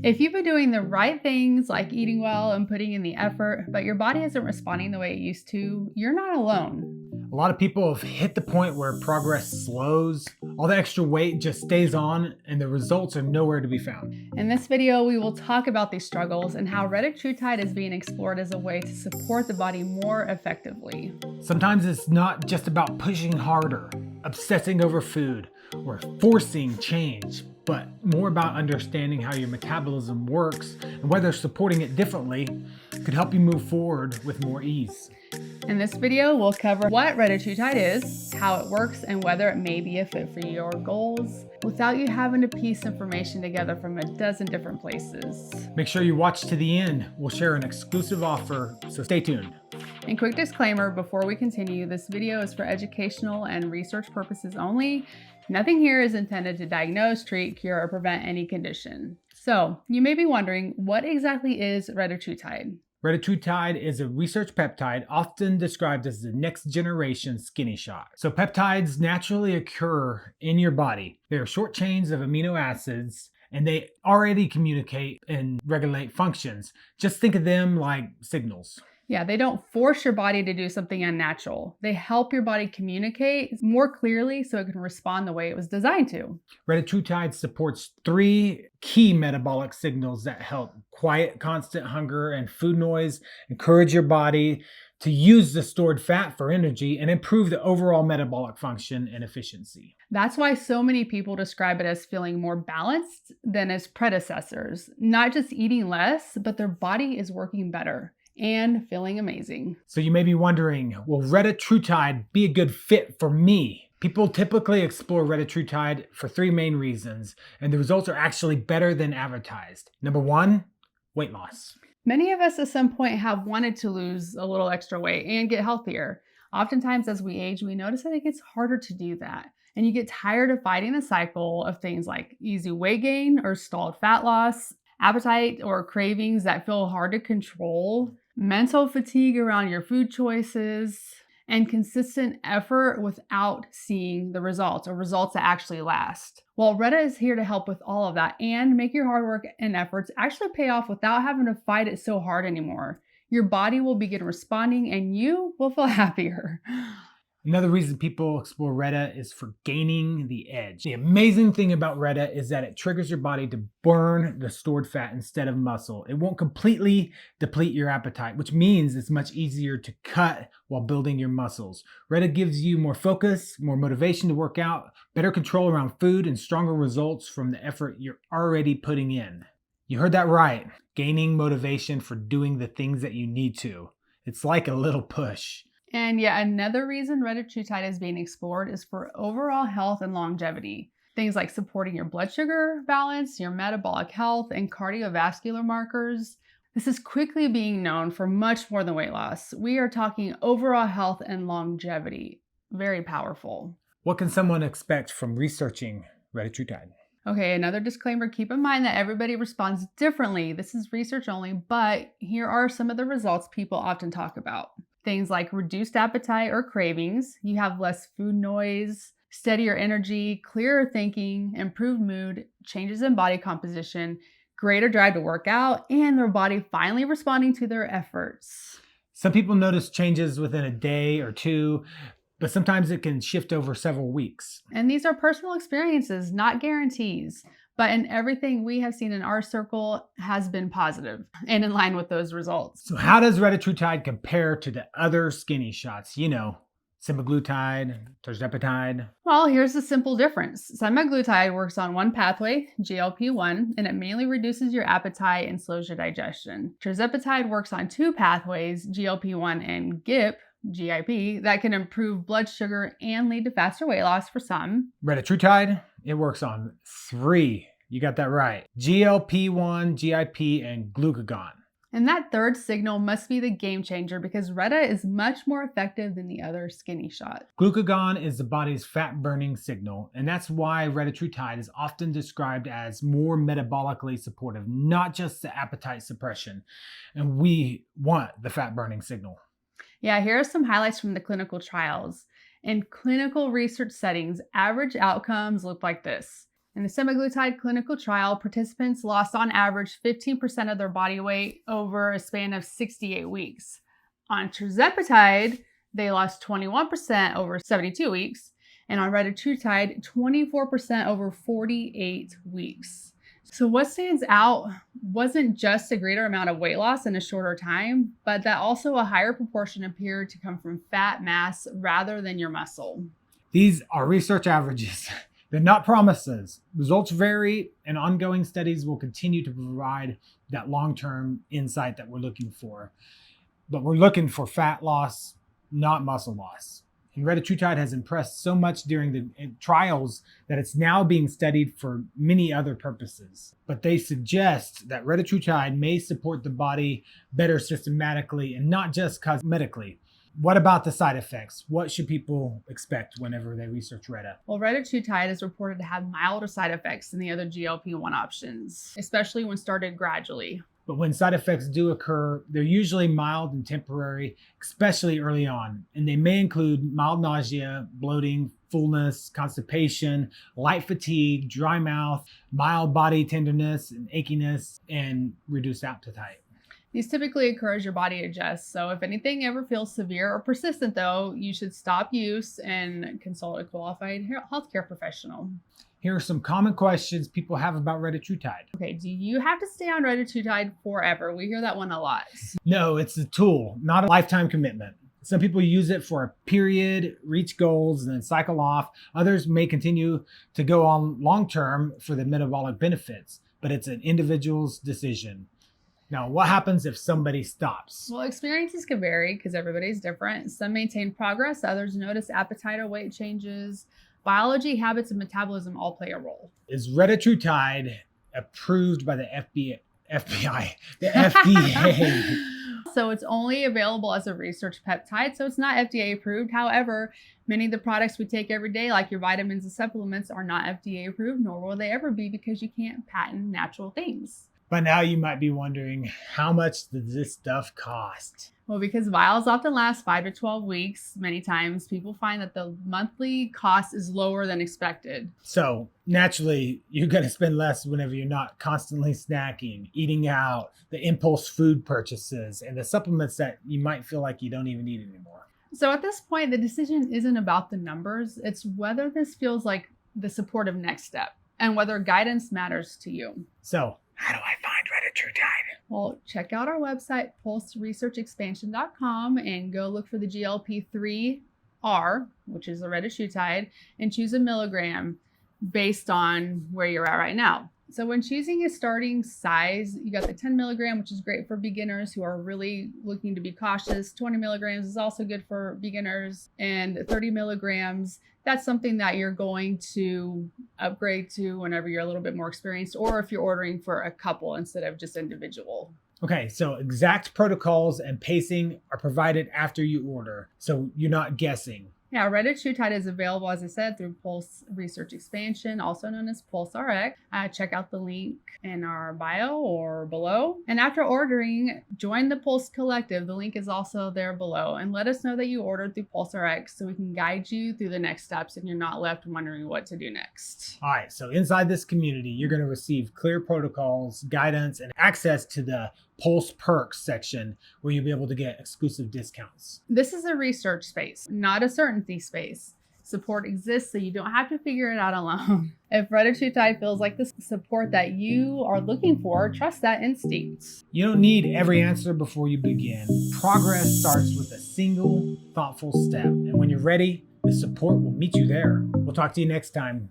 If you've been doing the right things like eating well and putting in the effort, but your body isn't responding the way it used to, you're not alone. A lot of people have hit the point where progress slows, all the extra weight just stays on, and the results are nowhere to be found. In this video, we will talk about these struggles and how Retatrutide is being explored as a way to support the body more effectively. Sometimes it's not just about pushing harder, obsessing over food, or forcing change, but more about understanding how your metabolism works and whether supporting it differently could help you move forward with more ease. In this video, we'll cover what Retatrutide is, how it works, and whether it may be a fit for your goals without you having to piece information together from a dozen different places. Make sure you watch to the end. We'll share an exclusive offer, so stay tuned. And quick disclaimer before we continue, this video is for educational and research purposes only. Nothing here is intended to diagnose, treat, cure, or prevent any condition. So, you may be wondering, what exactly is Retatrutide? Retatrutide is a research peptide often described as the next generation skinny shot. So peptides naturally occur in your body. They are short chains of amino acids and they already communicate and regulate functions. Just think of them like signals. Yeah, they don't force your body to do something unnatural. They help your body communicate more clearly so it can respond the way it was designed to. Retatrutide supports 3 key metabolic signals that help quiet constant hunger and food noise, encourage your body to use the stored fat for energy, and improve the overall metabolic function and efficiency. That's why so many people describe it as feeling more balanced than its predecessors. Not just eating less, but their body is working better and feeling amazing. So you may be wondering, will Retatrutide be a good fit for me? People typically explore Retatrutide for 3 main reasons, and the results are actually better than advertised. Number 1, weight loss. Many of us at some point have wanted to lose a little extra weight and get healthier. Oftentimes as we age, we notice that it gets harder to do that. And you get tired of fighting the cycle of things like easy weight gain or stalled fat loss, appetite or cravings that feel hard to control, mental fatigue around your food choices, and consistent effort without seeing the results or results that actually last. Well, Reta is here to help with all of that and make your hard work and efforts actually pay off without having to fight it so hard anymore. Your body will begin responding and you will feel happier. Another reason people explore Reta is for gaining the edge. The amazing thing about Reta is that it triggers your body to burn the stored fat instead of muscle. It won't completely deplete your appetite, which means it's much easier to cut while building your muscles. Reta gives you more focus, more motivation to work out, better control around food, and stronger results from the effort you're already putting in. You heard that right. Gaining motivation for doing the things that you need to. It's like a little push. And yet another reason Retatrutide is being explored is for overall health and longevity. Things like supporting your blood sugar balance, your metabolic health, and cardiovascular markers. This is quickly being known for much more than weight loss. We are talking overall health and longevity. Very powerful. What can someone expect from researching Retatrutide? Okay, another disclaimer, keep in mind that everybody responds differently. This is research only, but here are some of the results people often talk about. Things like reduced appetite or cravings, you have less food noise, steadier energy, clearer thinking, improved mood, changes in body composition, greater drive to work out, and their body finally responding to their efforts. Some people notice changes within a day or 2, but sometimes it can shift over several weeks. And these are personal experiences, not guarantees. But in everything we have seen in our circle has been positive and in line with those results. So how does Retatrutide compare to the other skinny shots? You know, semaglutide, tirzepatide. Well, here's a simple difference. Semaglutide works on one pathway, GLP-1, and it mainly reduces your appetite and slows your digestion. Tirzepatide works on 2 pathways, GLP-1 and GIP, that can improve blood sugar and lead to faster weight loss for some. Retatrutide, it works on 3. You got that right. GLP-1, GIP, and glucagon. And that third signal must be the game changer because Reta is much more effective than the other skinny shot. Glucagon is the body's fat burning signal, and that's why Retatrutide is often described as more metabolically supportive, not just the appetite suppression. And we want the fat burning signal. Yeah, here are some highlights from the clinical trials. In clinical research settings, average outcomes look like this. In the semaglutide clinical trial, participants lost on average 15% of their body weight over a span of 68 weeks. On tirzepatide, they lost 21% over 72 weeks, and on retatrutide, 24% over 48 weeks. So what stands out wasn't just a greater amount of weight loss in a shorter time, but that also a higher proportion appeared to come from fat mass rather than your muscle. These are research averages. They're not promises. Results vary, and ongoing studies will continue to provide that long-term insight that we're looking for. But we're looking for fat loss, not muscle loss. And retatrutide has impressed so much during the trials that it's now being studied for many other purposes. But they suggest that retatrutide may support the body better systematically and not just cosmetically. What about the side effects? What should people expect whenever they research Reta? Well, retatrutide is reported to have milder side effects than the other GLP-1 options, especially when started gradually. But when side effects do occur, they're usually mild and temporary, especially early on. And they may include mild nausea, bloating, fullness, constipation, light fatigue, dry mouth, mild body tenderness and achiness, and reduced appetite. These typically occur as your body adjusts. So if anything ever feels severe or persistent, though, you should stop use and consult a qualified healthcare professional. Here are some common questions people have about retatrutide. Okay, do you have to stay on retatrutide forever? We hear that one a lot. No, it's a tool, not a lifetime commitment. Some people use it for a period, reach goals, and then cycle off. Others may continue to go on long-term for the metabolic benefits, but it's an individual's decision. Now, what happens if somebody stops? Well, experiences can vary because everybody's different. Some maintain progress, others notice appetite or weight changes. Biology, habits, and metabolism all play a role. Is retatrutide approved by the FBI? The FDA. So it's only available as a research peptide, so it's not FDA approved. However, many of the products we take every day, like your vitamins and supplements, are not FDA approved, nor will they ever be because you can't patent natural things. By now you might be wondering, how much does this stuff cost? Well, because vials often last 5 to 12 weeks, many times people find that the monthly cost is lower than expected. So naturally, you're going to spend less whenever you're not constantly snacking, eating out, the impulse food purchases, and the supplements that you might feel like you don't even need anymore. So at this point, the decision isn't about the numbers. It's whether this feels like the supportive next step and whether guidance matters to you. So how do I find retatrutide? Well, check out our website, pulseresearchexpansion.com, and go look for the GLP-3R, which is the retatrutide, and choose a milligram based on where you're at right now. So when choosing a starting size, you got the 10 milligram, which is great for beginners who are really looking to be cautious. 20 milligrams is also good for beginners, and 30 milligrams, that's something that you're going to upgrade to whenever you're a little bit more experienced, or if you're ordering for a couple instead of just individual. Okay, so exact protocols and pacing are provided after you order, so you're not guessing. Yeah, retatrutide is available, as I said, through Pulse Research Expansion, also known as PulseRx. Check out the link in our bio or below. And after ordering, join the Pulse Collective. The link is also there below. And let us know that you ordered through PulseRx so we can guide you through the next steps and you're not left wondering what to do next. All right, so inside this community, you're going to receive clear protocols, guidance, and access to the Pulse Perks section where you'll be able to get exclusive discounts. This is a research space, not a certainty space. Support exists so you don't have to figure it out alone. If retatrutide feels like the support that you are looking for, trust that instinct. You don't need every answer before you begin. Progress starts with a single thoughtful step. And when you're ready, the support will meet you there. We'll talk to you next time.